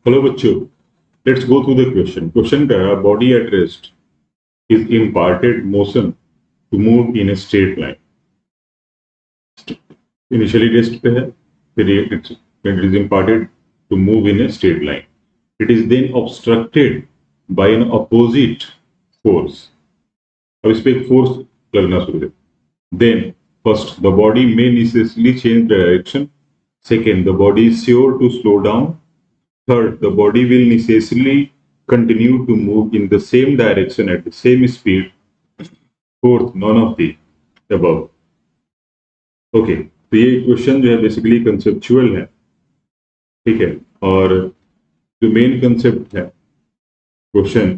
Hello बच्चों, let's go through the question. Question कह रहा body at rest is imparted motion to move in a straight line. Initially rest पे है, फिर it is imparted to move in a straight line. It is then obstructed by an opposite force. अब इस पे एक force लगना शुरू है। Then first the body may necessarily change direction. Second the body is sure to slow down. Third, the body will necessarily continue to move in the same direction at the same speed. Fourth, none of the above. Okay, तो ये question जो है basically conceptual है, ठीक है। और जो main concept है क्वेश्चन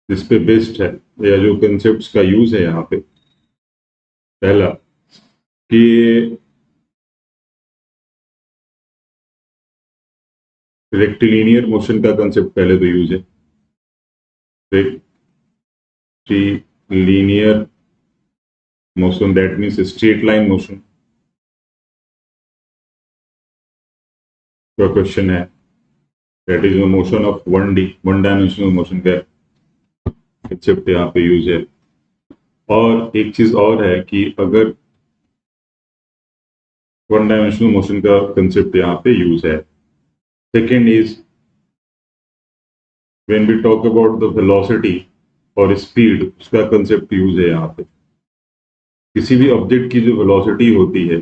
जिस पे बेस्ड है या जो कंसेप्ट्स का यूज है यहाँ पे, पहला कि रेक्टिलिनियर मोशन का कंसेप्ट पहले तो यूज है। Rectilinear motion that means straight line motion का क्वेश्चन है। That is motion of one dimensional motion का कंसेप्ट यहाँ पे यूज है। और एक चीज और है कि अगर वन डायमेंशनल मोशन का कंसेप्ट यहाँ पे यूज है। Second is when we talk about the velocity और स्पीड, उसका कंसेप्ट यूज है यहाँ पे। किसी भी ऑब्जेक्ट की जो वेलोसिटी होती है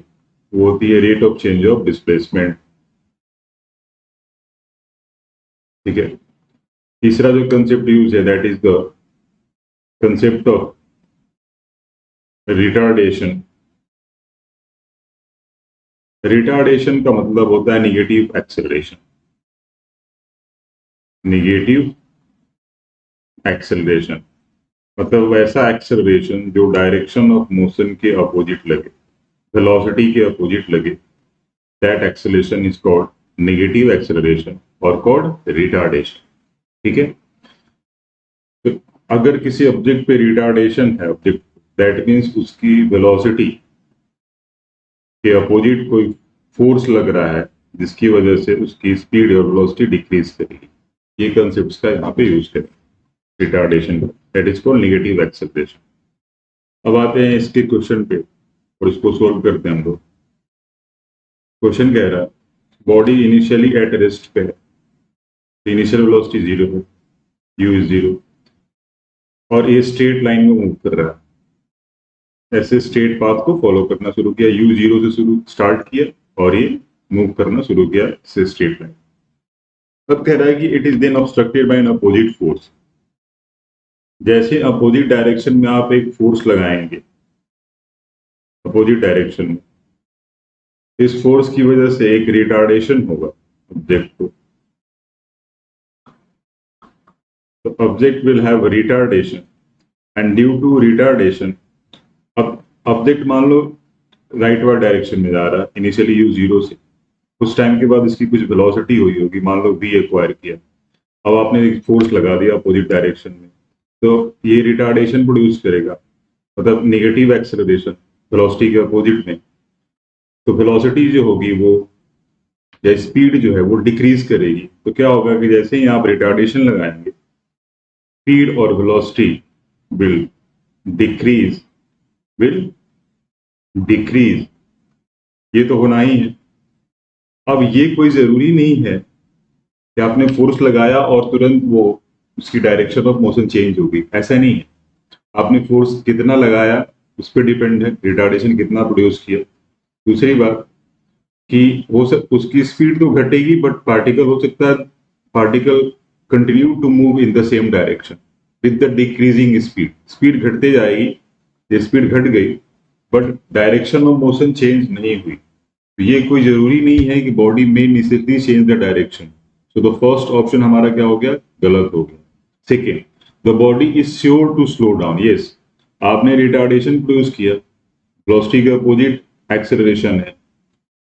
वो होती है rate of change of displacement, ठीक है। तीसरा जो कंसेप्ट यूज है that is the concept of retardation. Retardation का मतलब होता है निगेटिव एक्सेलरेशन। निगेटिव एक्सेलरेशन मतलब वैसा एक्सेलरेशन जो डायरेक्शन ऑफ मोशन के अपोजिट लगे, वेलोसिटी के अपोजिट लगे। That acceleration is called negative acceleration और कॉल्ड रिटार्डेशन, ठीक है। तो अगर किसी ऑब्जेक्ट पे रिटार्डेशन है, ऑब्जेक्ट दैट मीन्स उसकी वेलोसिटी के अपोजिट कोई फोर्स लग रहा है जिसकी वजह से उसकी स्पीड और वेलोसिटी डिक्रीज करेगी। ये कंसेप्ट्स का यहाँ पे यूज करें रिटार्डेशन का, that is called negative acceleration. अब आते हैं इसके क्वेश्चन पे और इसको सोल्व करते हैं हम लोग। क्वेश्चन कह रहा है बॉडी इनिशियली एट रेस्ट पे है, इनिशियल वेलोसिटी 0 है, u इज 0 और ये स्ट्रेट लाइन में मूव कर रहा है। ऐसे स्ट्रेट पाथ को फॉलो करना शुरू किया, u 0 से शुरू स्टार्ट किया और ये मूव करना शुरू किया इससे स्ट्रेट लाइन। अब कह रहा है कि it is then obstructed by an opposite force. जैसे अपोजिट डायरेक्शन में आप एक फोर्स लगाएंगे, अपोजिट डायरेक्शन में, इस फोर्स की वजह से एक रिटार्डेशन होगा ऑब्जेक्ट को। तो object will have retardation and due to retardation, अब ऑब्जेक्ट मान लो राइट वर्ड डायरेक्शन में जा रहा है, इनिशियली u 0 से, उस टाइम के बाद इसकी कुछ वेलोसिटी हुई होगी, मान लो v एक्वायर किया। अब आपने एक फोर्स लगा दिया अपोजिट डायरेक्शन में, तो ये रिटार्डेशन प्रोड्यूस करेगा, मतलब नेगेटिव एक्सेलरेशन वेलोसिटी के अपोजिट में। तो वेलोसिटी जो होगी वो या स्पीड जो है वो डिक्रीज करेगी। तो क्या होगा कि जैसे ही आप रिटार्डेशन लगाएंगे, स्पीड और वेलोसिटी विल डिक्रीज, ये तो होना ही है। अब ये कोई जरूरी नहीं है कि आपने फोर्स लगाया और तुरंत वो उसकी डायरेक्शन ऑफ मोशन चेंज होगी, ऐसा नहीं है। आपने फोर्स कितना लगाया उस पर डिपेंड है, रिटार्डेशन कितना प्रोड्यूस किया। दूसरी बात कि उसकी स्पीड तो घटेगी बट पार्टिकल हो सकता है, particle continue to move in the same direction with the decreasing speed. Speed घटते जाएगी, ये स्पीड घट गई but direction of motion change नहीं हुई। तो ये कोई जरूरी नहीं है कि बॉडी में necessarily change the direction. So the first option हमारा क्या हो गया, गलत हो गया। Second, the body is sure to slow down. Yes, आपने रिटार्डेशन प्रोड्यूस किया, वेलोसिटी के अपोजिट एक्सेलरेशन है,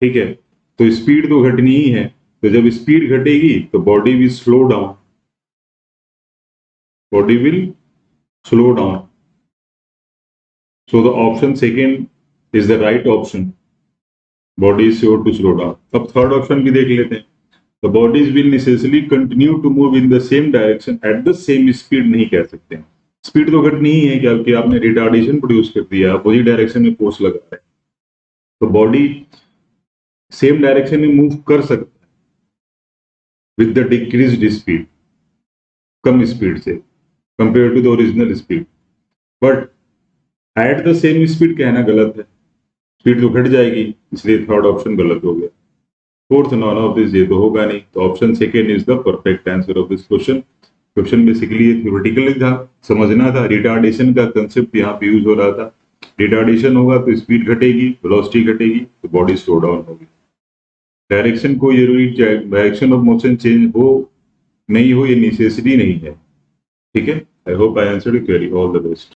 ठीक है। तो स्पीड तो घटनी ही है, तो जब स्पीड घटेगी तो body will slow down, body will slow down. So the option second is the right option, body is sure to slow down. अब थर्ड ऑप्शन भी देख लेते हैं। The bodies will necessarily continue to move in the same direction at the same speed नहीं कह सकते हैं। Speed तो घटनी ही है क्या कि आपने रिटार्डेशन प्रोड्यूस कर दिया, अपोजिट डायरेक्शन में फोर्स लगा रहे हैं, तो बॉडी सेम डायरेक्शन में मूव कर सकता है विद द डिक्रीज्ड स्पीड, कम स्पीड से compare to the original speed. But at the same speed कहना गलत है, स्पीड तो घट जाएगी, इसलिए थर्ड ऑप्शन गलत हो गया। फोर्थ, नॉन ऑफ दिस, ये तो होगा नहीं, तो option second is the perfect answer of this question. Question basically ये थ्योरेटिकली था, समझना था, रिटार्डेशन का कंसेप्ट यहाँ पे यूज हो रहा था। रिटार्डेशन होगा तो स्पीड घटेगी, वेलोसिटी घटेगी, तो बॉडी स्लो डाउन होगी। डायरेक्शन को जरूरी, डायरेक्शन ऑफ मोशन चेंज हो नहीं हो ये नेसेसिटी नहीं है। ठीक है, I hope I answered query. All the best.